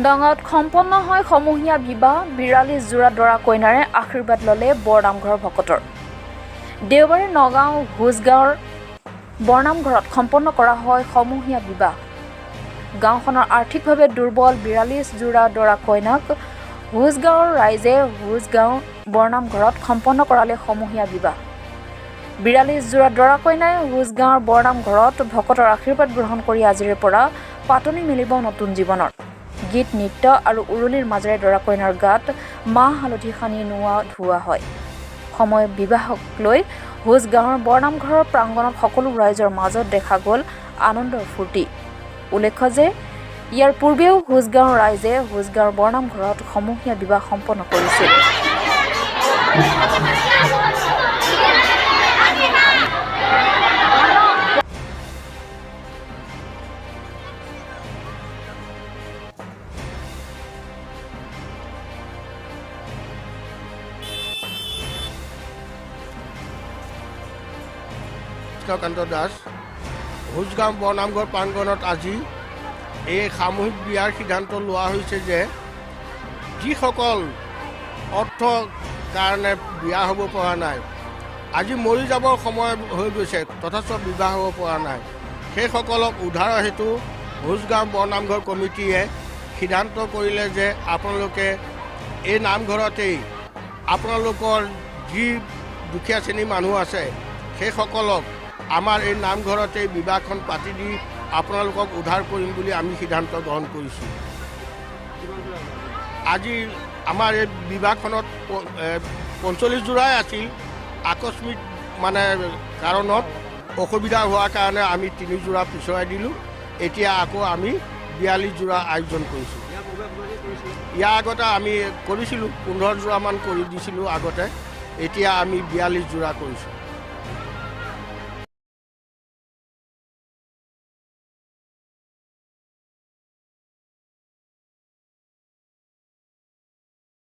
নগাঁৱত সম্পন্ন হয় সমূহীয়া বিবাহ ৪২ যোৰা দৰা কইনাৰে আশীৰ্বাদ ল'লে বৰনামঘৰৰ ভকতৰ। দেওবাৰে নগাঁও হোজগাঁৱৰ বৰনামঘৰত সম্পন্ন কৰা হয় সমূহীয়া বিবাহ। গাঁওখনৰ আৰ্থিকভাৱে দুৰ্বল ৪২ যোৰা দৰা কইনাক হোজগাঁৱৰ ৰাইজে হোজগাঁও বৰনামঘৰত সম্পন্ন কৰালে সমূহীয়া বিবাহ। ৪২ যোৰা দৰা কইনাই হোজগাঁৱৰ বৰনামঘৰত ভকতৰ আশীৰ্বাদ গ্ৰহণ কৰি আজিৰে পৰা পাতনি মেলিব নতুন জীৱনৰ। গীত নৃত্য আৰু উৰুলিৰ মাজেৰে দৰা কইনাৰ গাত মাহ হালধি সানি নোৱা ধুওৱা হয়। সময় বিবাহক লৈ হোজগাঁৱৰ বৰনামঘৰৰ প্ৰাংগণত সকলো ৰাইজৰ মাজত দেখা গ'ল আনন্দৰ ফূৰ্তি। উল্লেখ্য যে ইয়াৰ পূৰ্বেও হোজগাঁৱৰ ৰাইজে হোজগাঁৱৰ বৰনামঘৰত সমূহীয়া বিবাহ সম্পন্ন কৰিছিল। কৃষ্ণকান্ত দাস হোজগাঁও বৰনামঘৰ প্ৰাংগণত আজি এই সামূহিক বিয়াৰ সিদ্ধান্ত লোৱা হৈছে যে যিসকল অৰ্থ কাৰণে বিয়া হ'ব পৰা নাই, আজি মৰি যাবৰ সময় হৈ গৈছে তথাপি বিবাহ হ'ব পৰা নাই, সেইসকলক উদ্ধাৰৰ হেতু হোজগাঁও বৰনামঘৰ কমিটিয়ে সিদ্ধান্ত কৰিলে যে আপোনালোকে এই নামঘৰতেই আপোনালোকৰ যি দুখীয়া শ্ৰেণীৰ মানুহ আছে সেইসকলক আমাৰ এই নামঘৰতেই বিবাহখন পাতি দি আপোনালোকক উদ্ধাৰ কৰিম বুলি আমি সিদ্ধান্ত গ্ৰহণ কৰিছোঁ। আজি আমাৰ এই বিবাহখনত ৪৫ যোৰাই আছিল। আকস্মিক কাৰণত অসুবিধা হোৱাৰ কাৰণে আমি ৩ যোৰা পিছুৱাই দিলোঁ। এতিয়া আকৌ আমি ৪২ যোৰা আয়োজন কৰিছোঁ। ইয়াৰ আগতে আমি কৰিছিলোঁ ১৫ যোৰামান কৰি দিছিলোঁ আগতে, এতিয়া আমি ৪২ যোৰা কৰিছোঁ।